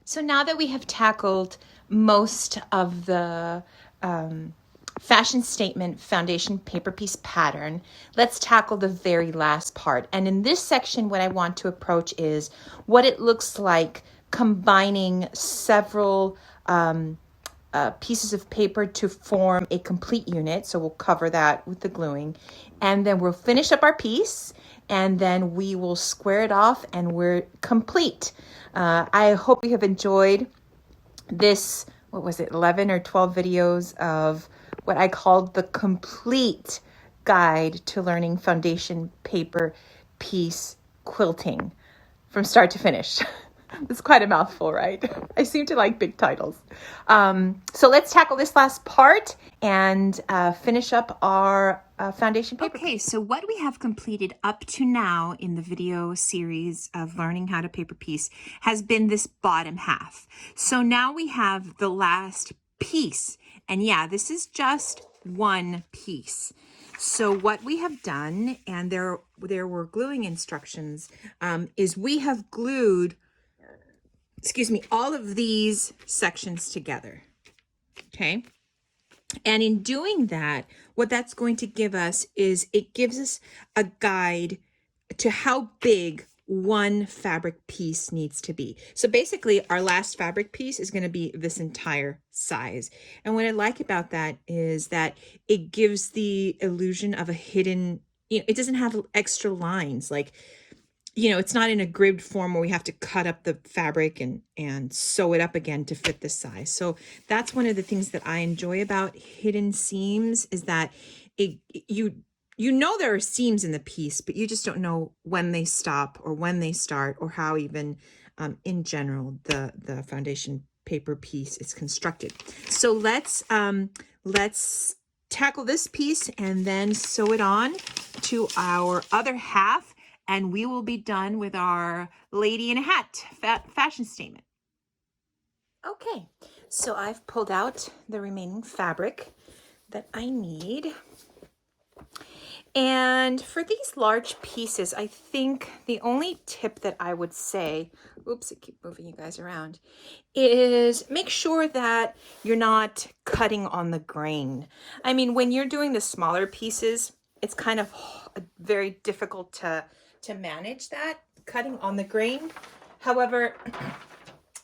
So now that we have tackled most of the fashion statement foundation paper piece pattern, let's tackle the very last part. And in this section, what I want to approach is what it looks like combining several pieces of paper to form a complete unit. So we'll cover that with the gluing. And then we'll finish up our piece, and then we will square it off and we're complete. I hope you have enjoyed this, what was it, 11 or 12 videos of what I called the complete guide to learning foundation paper piece quilting from start to finish. It's quite a mouthful, right? I seem to like big titles. So let's tackle this last part and finish up our foundation paper. Okay, so what we have completed up to now in the video series of learning how to paper piece has been this bottom half. So now we have the last piece. And yeah, this is just one piece. So what we have done, and there were gluing instructions, is we have glued all of these sections together, okay? And in doing that, what that's going to give us is it gives us a guide to how big one fabric piece needs to be. So basically, our last fabric piece is going to be this entire size. And what I like about that is that it gives the illusion of a hidden, it doesn't have extra lines like, it's not in a gribbed form where we have to cut up the fabric and sew it up again to fit the size. So that's one of the things that I enjoy about hidden seams is that you know there are seams in the piece, but you just don't know when they stop or when they start or how even in general the foundation paper piece is constructed. So let's tackle this piece and then sew it on to our other half. And we will be done with our lady in a hat fashion statement. Okay, so I've pulled out the remaining fabric that I need. And for these large pieces, I think the only tip that I would say, oops, I keep moving you guys around, is make sure that you're not cutting on the grain. I mean, when you're doing the smaller pieces, it's kind of very difficult to manage that, cutting on the grain. However,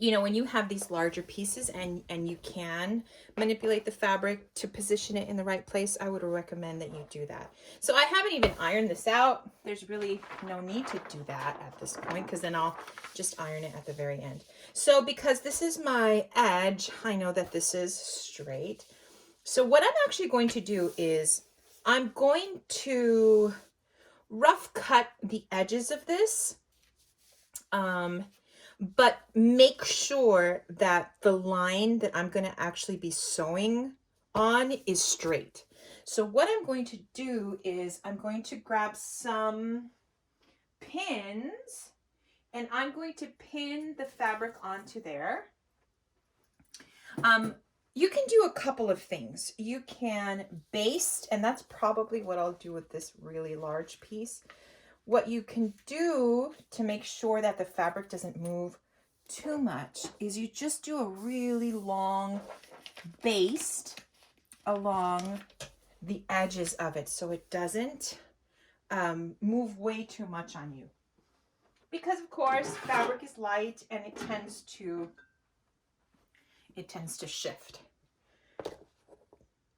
when you have these larger pieces and you can manipulate the fabric to position it in the right place, I would recommend that you do that. So I haven't even ironed this out. There's really no need to do that at this point because then I'll just iron it at the very end. So because this is my edge, I know that this is straight. So what I'm actually going to do is I'm going to rough cut the edges of this, but make sure that the line that I'm going to actually be sewing on is straight. So what I'm going to do is I'm going to grab some pins and I'm going to pin the fabric onto there. You can do a couple of things. You can baste, and that's probably what I'll do with this really large piece. What you can do to make sure that the fabric doesn't move too much is you just do a really long baste along the edges of it so it doesn't move way too much on you. Because of course, fabric is light and it tends to shift.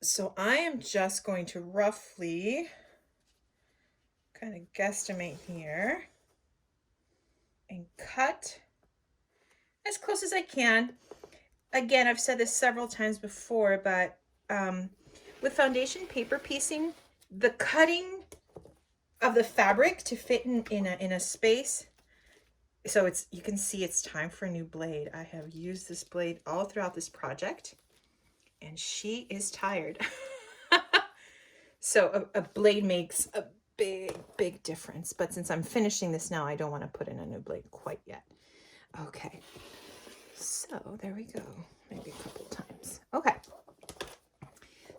So I am just going to roughly kind of guesstimate here and cut as close as I can. Again, I've said this several times before, but with foundation paper piecing, the cutting of the fabric to fit in a space. So you can see it's time for a new blade. I have used this blade all throughout this project and she is tired. So a blade makes a big difference. But since I'm finishing this now, I don't want to put in a new blade quite yet. Okay, so there we go. Maybe a couple times. Okay,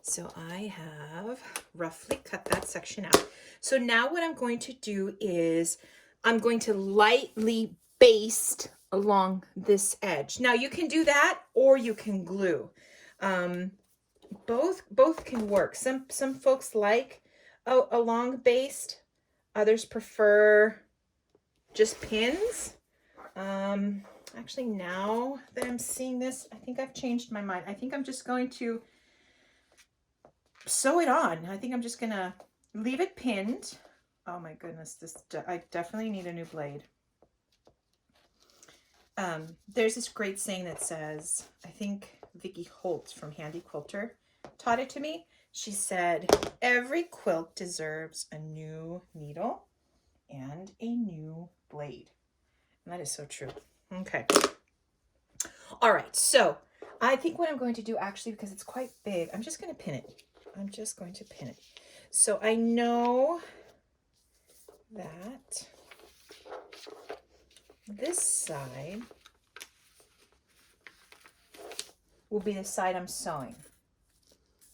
so I have roughly cut that section out. So now what I'm going to do is I'm going to lightly baste along this edge. Now you can do that or you can glue. Both can work. Some folks like a long baste. Others prefer just pins. Actually, now that I'm seeing this, I think I've changed my mind. I think I'm just going to sew it on. I think I'm just gonna leave it pinned. Oh my goodness, I definitely need a new blade. There's this great saying that says, I think Vicki Holt from Handy Quilter taught it to me. She said, every quilt deserves a new needle and a new blade. And that is so true. Okay. All right. So I think what I'm going to do, actually, because it's quite big, I'm just going to pin it. I'm just going to pin it. So I know that this side will be the side I'm sewing.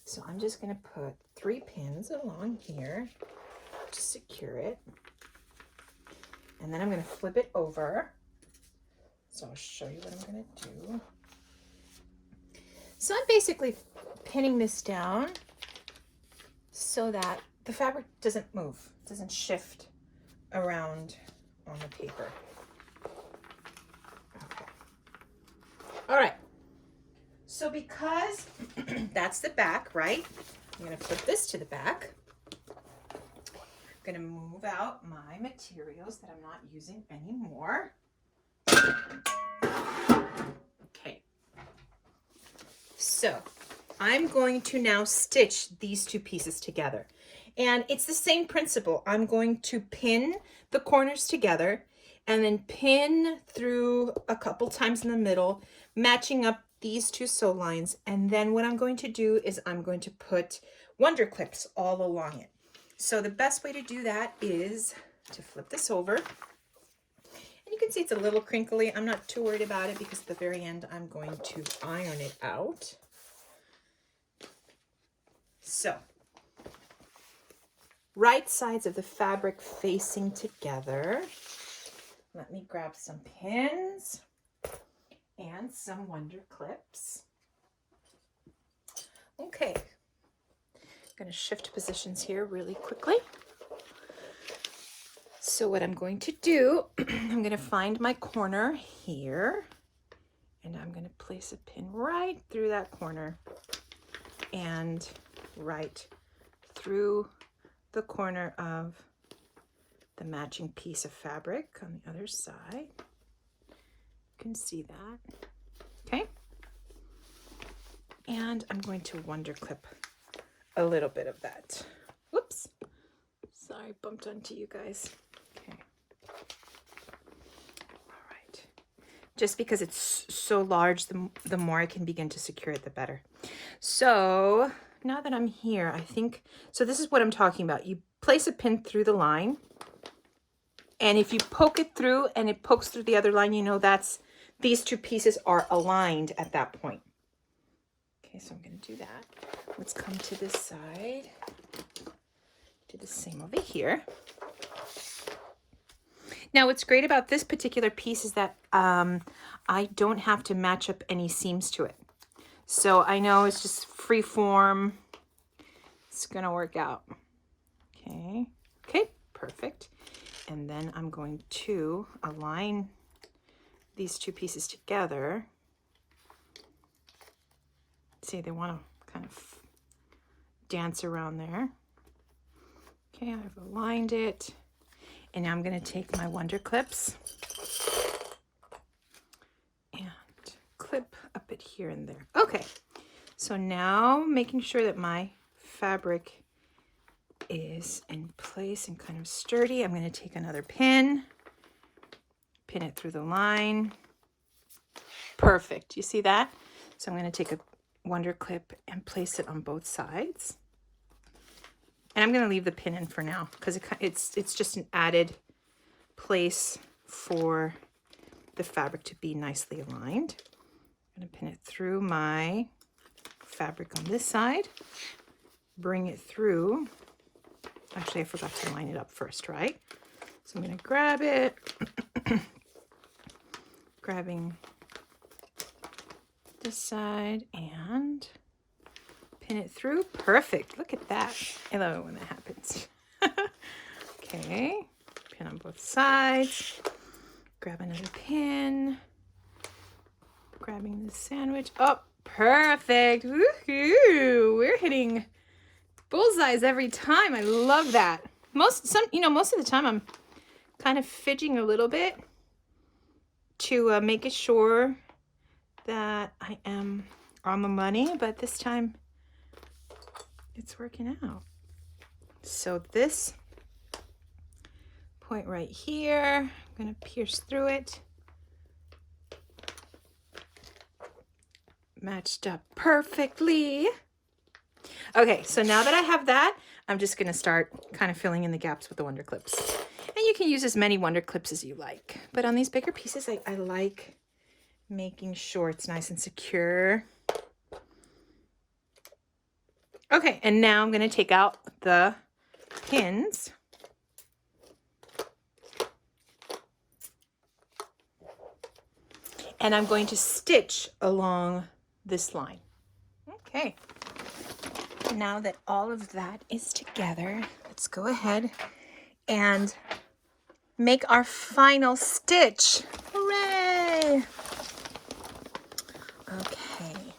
So I'm just going to put 3 pins along here to secure it. And then I'm going to flip it over. So I'll show you what I'm going to do. So I'm basically pinning this down so that the fabric doesn't move, doesn't shift around on the paper. Okay. All right. So because that's the back, right? I'm going to flip this to the back. I'm going to move out my materials that I'm not using anymore. Okay. So I'm going to now stitch these 2 pieces together. And it's the same principle. I'm going to pin the corners together and then pin through a couple times in the middle, matching up these 2 sew lines. And then what I'm going to do is I'm going to put wonder clips all along it. So the best way to do that is to flip this over. And you can see it's a little crinkly. I'm not too worried about it because at the very end, I'm going to iron it out. So, right sides of the fabric facing together. Let me grab some pins and some wonder clips. Okay, I'm going to shift positions here really quickly. So what I'm going to do, I'm going to find my corner here, and I'm going to place a pin right through that corner and right through the corner of the matching piece of fabric on the other side. You can see that. Okay. And I'm going to wonder clip a little bit of that. Whoops. Sorry, bumped onto you guys. Okay. All right. Just because it's so large, the more I can begin to secure it, the better. So now that I'm here, I think, so this is what I'm talking about. You place a pin through the line, and if you poke it through and it pokes through the other line, you know that's, these 2 pieces are aligned at that point. Okay, so I'm going to do that. Let's come to this side. Do the same over here. Now, what's great about this particular piece is that I don't have to match up any seams to it. So I know it's just free form. It's going to work out. Okay. Okay, perfect. And then I'm going to align these 2 pieces together. See, they want to kind of dance around there. Okay, I've aligned it. And now I'm going to take my wonder clips and clip up it here and there. Okay, so now making sure that my fabric is in place and kind of sturdy, I'm going to take another pin it through the line. Perfect. You see that? So I'm going to take a wonder clip and place it on both sides. And I'm going to leave the pin in for now because it's just an added place for the fabric to be nicely aligned. I'm going to pin it through my fabric on this side, bring it through. Actually, I forgot to line it up first, right? So I'm going to grab it, grabbing this side and pin it through. Perfect. Look at that. I love it when that happens. Okay, pin on both sides. Grab another pin. Grabbing the sandwich. Oh, perfect. Woohoo! We're hitting bullseyes every time. I love that. Most of the time I'm kind of fidgeting a little bit to make sure that I am on the money, but this time it's working out. So this point right here, I'm going to pierce through it. Matched up perfectly. Okay, so now that I have that, I'm just going to start kind of filling in the gaps with the Wonder Clips. And you can use as many Wonder Clips as you like. But on these bigger pieces, I like making sure it's nice and secure. Okay, and now I'm going to take out the pins. And I'm going to stitch along this line. Okay. Now that all of that is together, let's go ahead and make our final stitch. Hooray! Okay.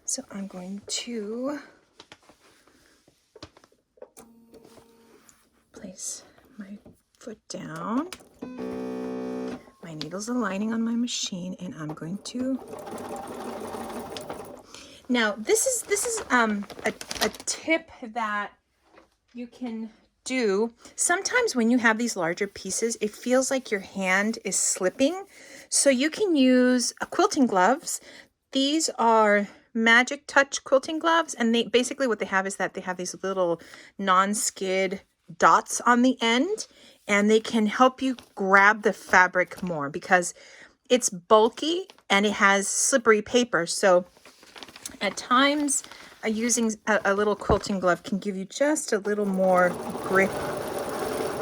So I'm going to place my foot down. My needle's aligning on my machine, and I'm going to. Now, this is a tip that you can do. Sometimes when you have these larger pieces, it feels like your hand is slipping. So you can use quilting gloves. These are Magic Touch quilting gloves, and they basically what they have is that they have these little non-skid dots on the end, and they can help you grab the fabric more because it's bulky and it has slippery paper. So at times, using a little quilting glove can give you just a little more grip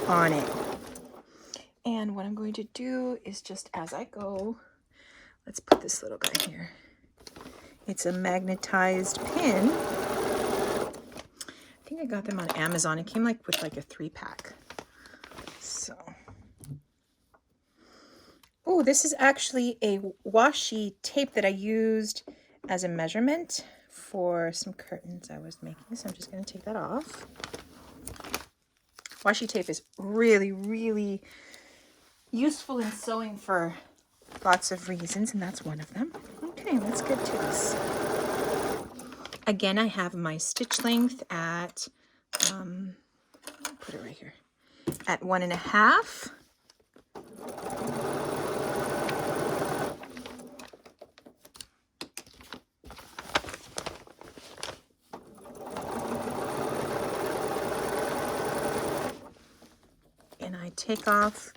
on it. And what I'm going to do is just as I go, let's put this little guy here. It's a magnetized pin. I think I got them on Amazon. It came with a 3-pack. So, oh, this is actually a washi tape that I used as a measurement for some curtains I was making. So I'm just going to take that off. Washi tape is really, really useful in sewing for lots of reasons, and that's one of them. Okay, let's get to this. Again, I have my stitch length at, put it right here, at 1.5. And I take off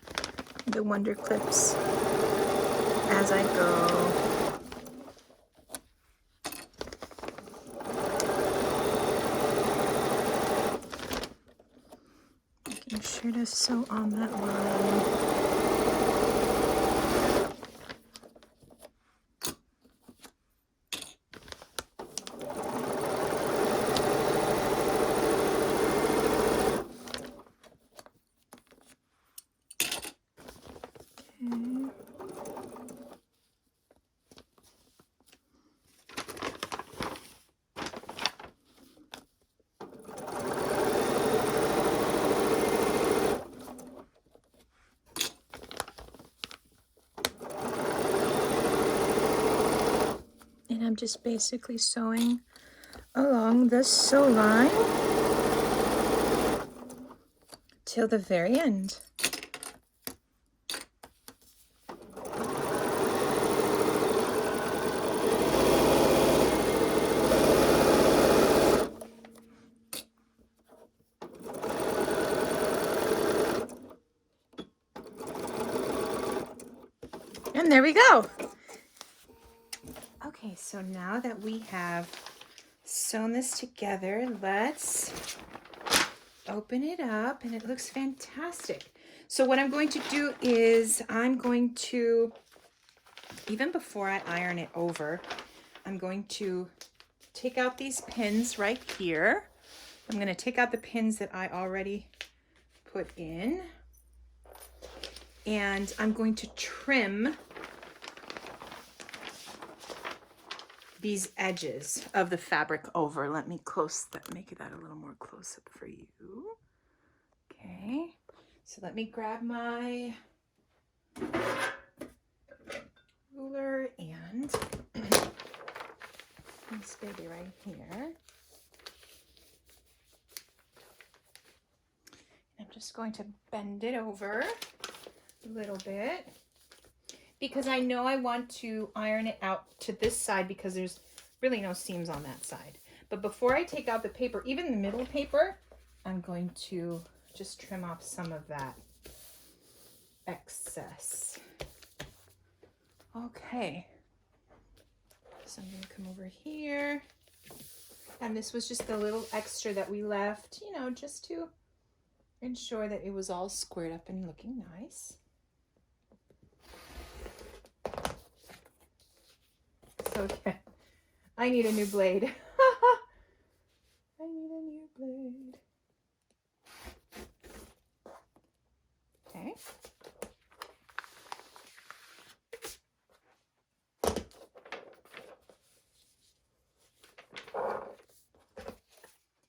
the Wonder Clips as I go. Making sure to sew on that line. And I'm just basically sewing along the sew line till the very end. And there we go. Okay, so now that we have sewn this together, let's open it up and it looks fantastic. So what I'm going to do is I'm going to, even before I iron it over, I'm going to take out these pins right here. I'm going to take out the pins that I already put in, and I'm going to trim these edges of the fabric over. Let me make that a little more close up for you. Okay, so let me grab my ruler and this baby right here. I'm just going to bend it over a little bit because I know I want to iron it out to this side because there's really no seams on that side. But before I take out the paper, even the middle paper, I'm going to just trim off some of that excess. Okay, so I'm gonna come over here, and this was just the little extra that we left, you know, just to ensure that it was all squared up and looking nice. So yeah, I need a new blade. I need a new blade. Okay.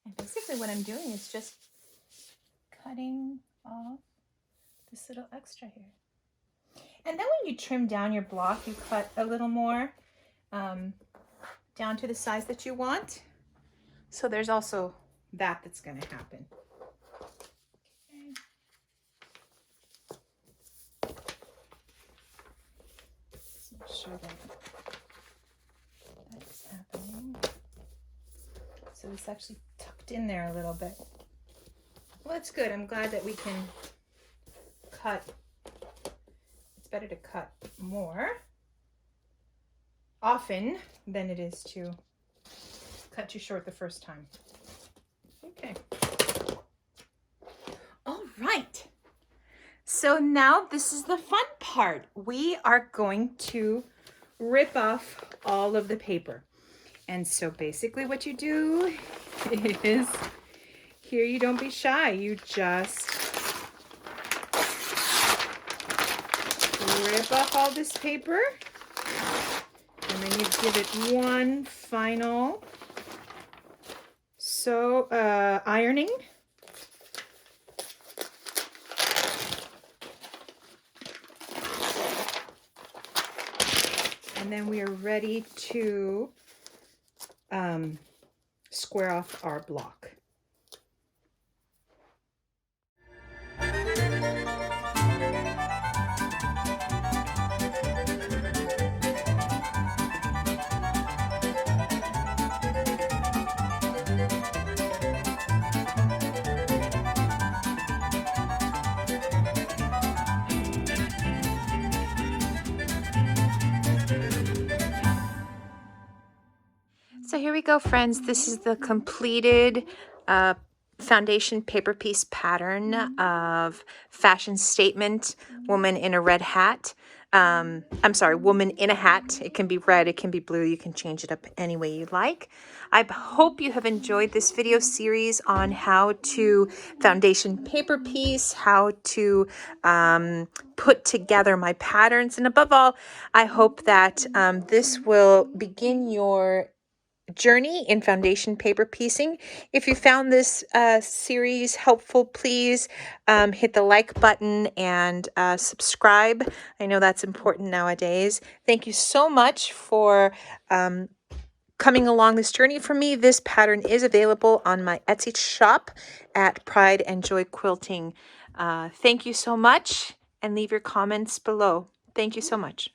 And basically what I'm doing is just cutting off this little extra here. And then when you trim down your block, you cut a little more down to the size that you want. So there's also that's going to happen. Okay. Just make sure that's happening. So it's actually tucked in there a little bit. Well, that's good. I'm glad that we can cut. It's better to cut more often than it is to cut too short the first time. Okay. All right. So now this is the fun part. We are going to rip off all of the paper. And so basically what you do is, here you don't be shy. You just rip off all this paper. And then you give it one final ironing. And then we are ready to square off our block. So here we go, friends. This is the completed foundation paper piece pattern of fashion statement, woman in a red hat. I'm sorry, woman in a hat. It can be red, it can be blue. You can change it up any way you like. I hope you have enjoyed this video series on how to foundation paper piece, how to put together my patterns. And above all, I hope that this will begin your journey in foundation paper piecing. If you found this series helpful, please hit the like button and subscribe. I know that's important nowadays. Thank you so much for coming along this journey for me. This pattern is available on my Etsy shop at Pride and Joy Quilting. Thank you so much, and leave your comments below. Thank you so much.